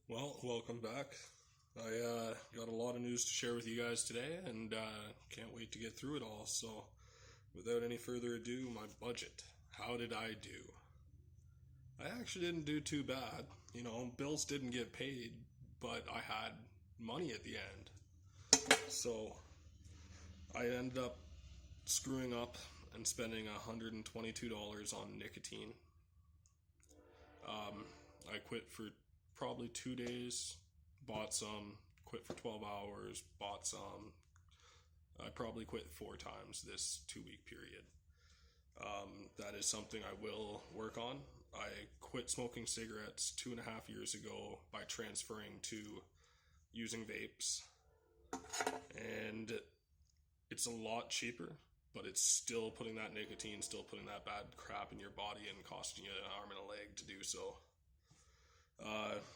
Well, welcome back. I got a lot of news to share with you guys today, and can't wait to get through it all. So, without any further ado, my budget. How did I do? I actually didn't do too bad. Bills didn't get paid, but I had money at the end. So, I ended up screwing up and spending $122 on nicotine. I quit for probably 2 days, bought some, quit for 12 hours, bought some. I probably quit 4 times this 2 week period. That is something I will work on. I quit smoking cigarettes 2.5 years ago by transferring to using vapes. And it's a lot cheaper, but it's still putting that nicotine, still putting that bad crap in your body and costing you an arm and a leg to do so.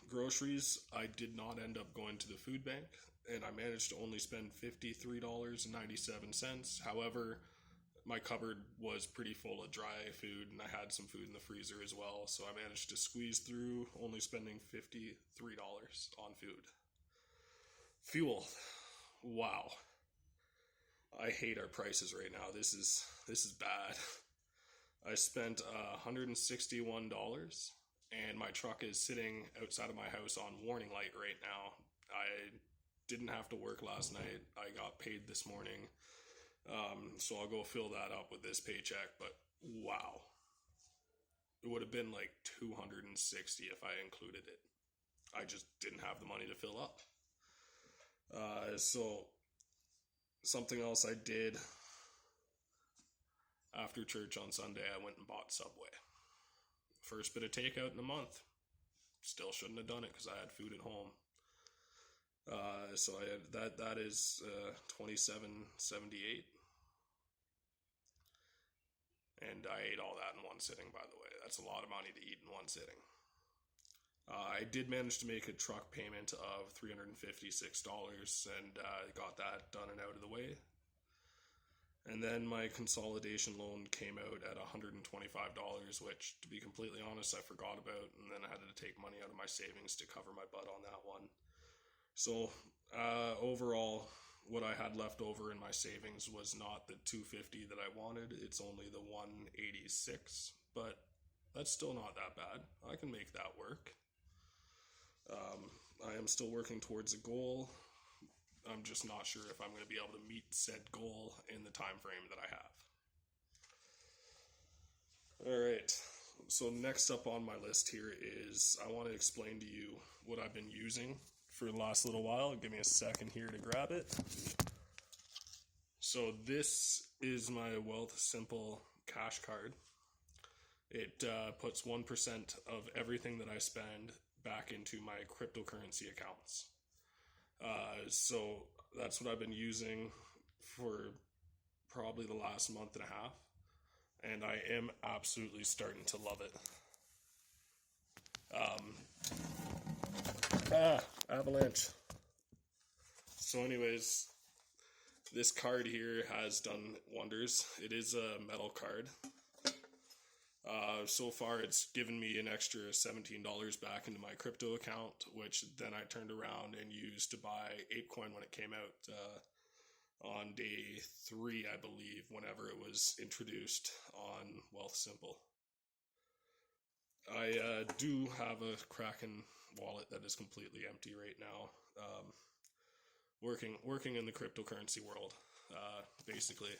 Groceries, I did not end up going to the food bank, and I managed to only spend $53.97. However, my cupboard was pretty full of dry food, and I had some food in the freezer as well, so I managed to squeeze through only spending $53 on food. Fuel. Wow. I hate our prices right now. This is bad. I spent $161, and my truck is sitting outside of my house on warning light right now. I didn't have to work last night. I got paid this morning, so I'll go fill that up with this paycheck. But wow, it would have been like $260 if I included it. I just didn't have the money to fill up. So something else I did after church on Sunday, I went and bought Subway. First bit of takeout in a month. Still shouldn't have done it because I had food at home. So I had that is $27.78, and I ate all that in one sitting. By the way, that's a lot of money to eat in one sitting. I did manage to make a truck payment of $356, and got that done and out of the way. And then my consolidation loan came out at $125, which, to be completely honest, I forgot about. And then I had to take money out of my savings to cover my butt on that one. So overall, what I had left over in my savings was not the $250 that I wanted. It's only the $186, but that's still not that bad. I can make that work. I am still working towards a goal. I'm just not sure if I'm going to be able to meet said goal in the time frame that I have. All right. So next up on my list here is I want to explain to you what I've been using for the last little while. Give me a second here to grab it. So this is my Wealth Simple cash card. It puts 1% of everything that I spend back into my cryptocurrency accounts. So that's what I've been using for probably the last month and a half, and I am absolutely starting to love it. Avalanche. So anyways, this card here has done wonders. It is a metal card. So far, it's given me an extra $17 back into my crypto account, which then I turned around and used to buy ApeCoin when it came out on day 3, I believe, whenever it was introduced on Wealth Simple. I do have a Kraken wallet that is completely empty right now. Working in the cryptocurrency world, basically.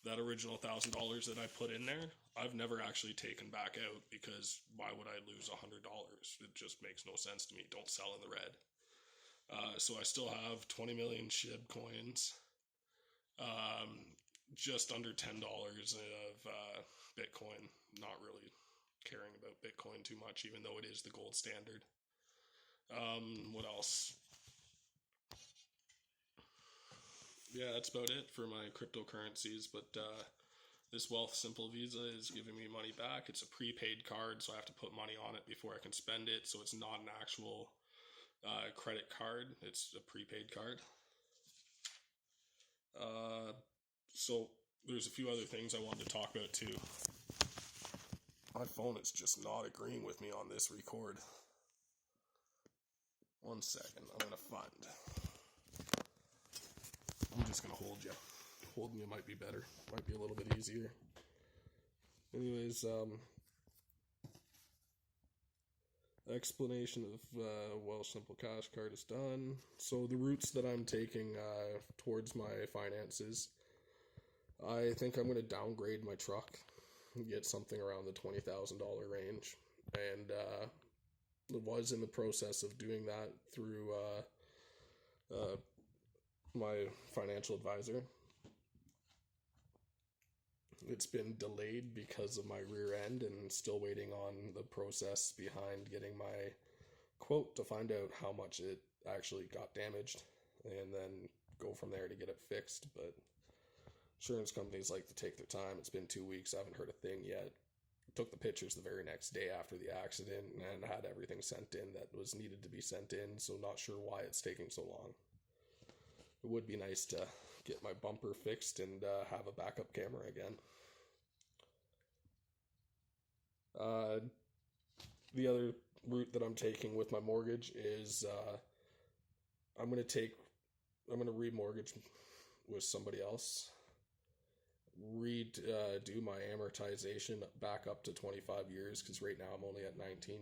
That original $1,000 that I put in there, I've never actually taken back out, because why would I lose $100? It just makes no sense to me. Don't sell in the red. So I still have 20 million SHIB coins, just under $10 of Bitcoin. Not really caring about Bitcoin too much, even though it is the gold standard. What else? Yeah, that's about it for my cryptocurrencies, but this Wealth Simple Visa is giving me money back. It's a prepaid card, so I have to put money on it before I can spend it, so it's not an actual credit card. It's a prepaid card. So there's a few other things I wanted to talk about too. My phone is just not agreeing with me on this record. 1 second. I'm going to find. I'm just going to hold you. Holding you might be better. Might be a little bit easier. Anyways, explanation of Welsh Simple Cash Card is done. So the routes that I'm taking towards my finances, I think I'm going to downgrade my truck and get something around the $20,000 range. And was in the process of doing that through my financial advisor. It's been delayed because of my rear end and still waiting on the process behind getting my quote to find out how much it actually got damaged and then go from there to get it fixed. But insurance companies like to take their time. It's been 2 weeks. I haven't heard a thing yet. Took the pictures the very next day after the accident and had everything sent in that was needed to be sent in, so not sure why it's taking so long. It would be nice to get my bumper fixed and have a backup camera again. The other route that I'm taking with my mortgage is I'm going to remortgage with somebody else. Do my amortization back up to 25 years, because right now I'm only at 19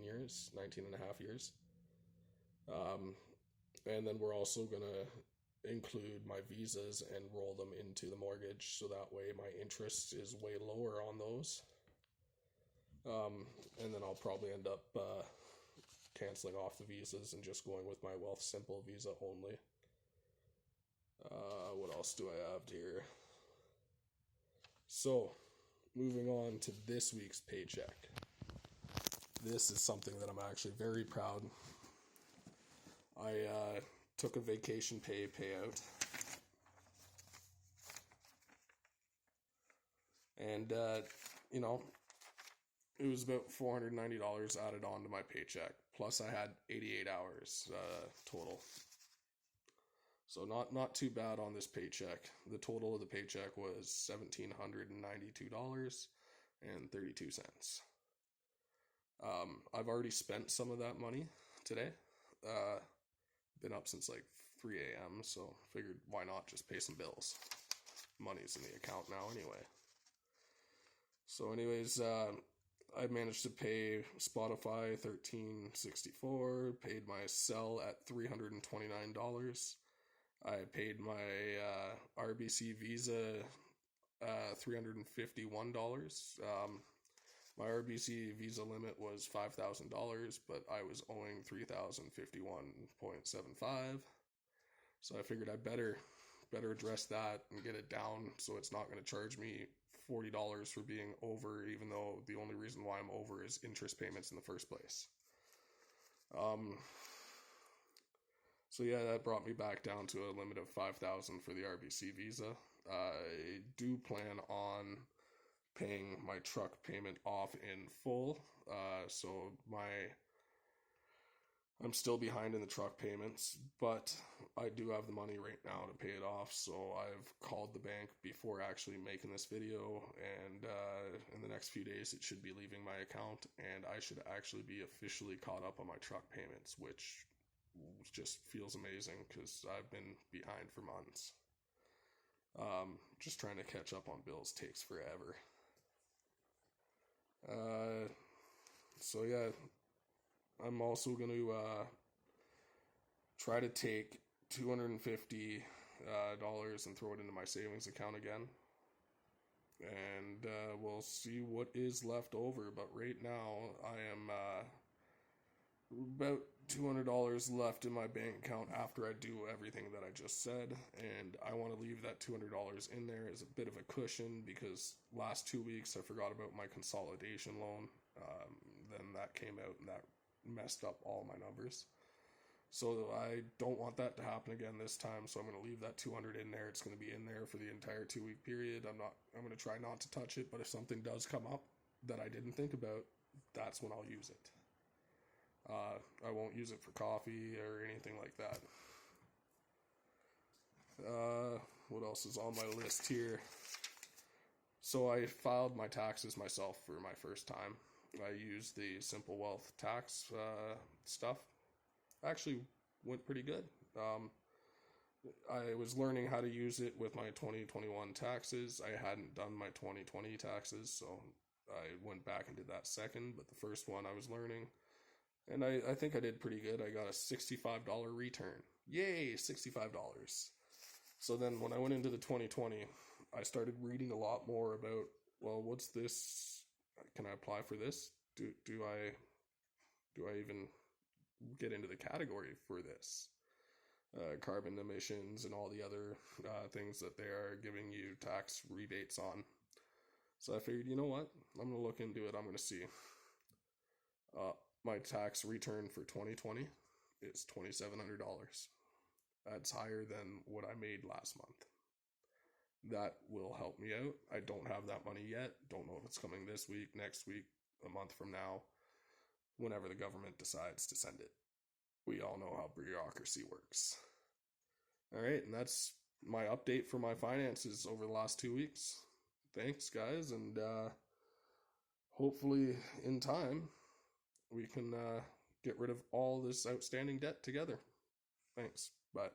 and a half years. And then we're also going to include my visas and roll them into the mortgage, so that way my interest is way lower on those. And then I'll probably end up canceling off the visas and just going with my Wealth Simple visa only. What else do I have here? So, moving on to this week's paycheck. This is something that I'm actually very proud. I took a vacation payout. And, it was about $490 added on to my paycheck. Plus I had 88 hours total. So not too bad on this paycheck. The total of the paycheck was $1,792.32. I've already spent some of that money today. Been up since like 3 a.m. so figured why not just pay some bills. Money's in the account now anyway. So anyways, I managed to pay Spotify $13.64, paid my cell at $329. I paid my RBC Visa $351. My RBC Visa limit was $5,000, but I was owing $3,051.75. So I figured I better address that and get it down so it's not going to charge me $40 for being over, even though the only reason why I'm over is interest payments in the first place. So yeah, that brought me back down to a limit of $5,000 for the RBC Visa. I do plan on paying my truck payment off in full. So I'm still behind in the truck payments, but I do have the money right now to pay it off. So I've called the bank before actually making this video, and in the next few days it should be leaving my account, and I should actually be officially caught up on my truck payments, which just feels amazing because I've been behind for months. Just trying to catch up on bills takes forever. So yeah, I'm also going to try to take $250 and throw it into my savings account again. And we'll see what is left over. But right now, I am about $200 left in my bank account after I do everything that I just said. And I want to leave that $200 in there as a bit of a cushion, because last 2 weeks I forgot about my consolidation loan. Then that came out and that messed up all my numbers. So I don't want that to happen again this time, so I'm going to leave that $200 in there. It's going to be in there for the entire 2 week period. I'm going to try not to touch it, but if something does come up that I didn't think about, that's when I'll use it. I won't use it for coffee or anything like that. What else is on my list here? So I filed my taxes myself for my first time. I used the Simple Wealth tax stuff. Actually went pretty good. I was learning how to use it with my 2021 taxes. I hadn't done my 2020 taxes, so I went back and did that second, but the first one I was learning. And I think I did pretty good. I got a $65 return. Yay, $65. So then when I went into the 2020, I started reading a lot more about, well, what's this? Can I apply for this? Do I even get into the category for this? Carbon emissions and all the other things that they are giving you tax rebates on. So I figured, you know what? I'm going to look into it. I'm going to see. My tax return for 2020 is $2,700. That's higher than what I made last month. That will help me out. I don't have that money yet. Don't know if it's coming this week, next week, a month from now, whenever the government decides to send it. We all know how bureaucracy works. All right, and that's my update for my finances over the last 2 weeks. Thanks, guys, and hopefully in time we can get rid of all this outstanding debt together. Thanks. Bye.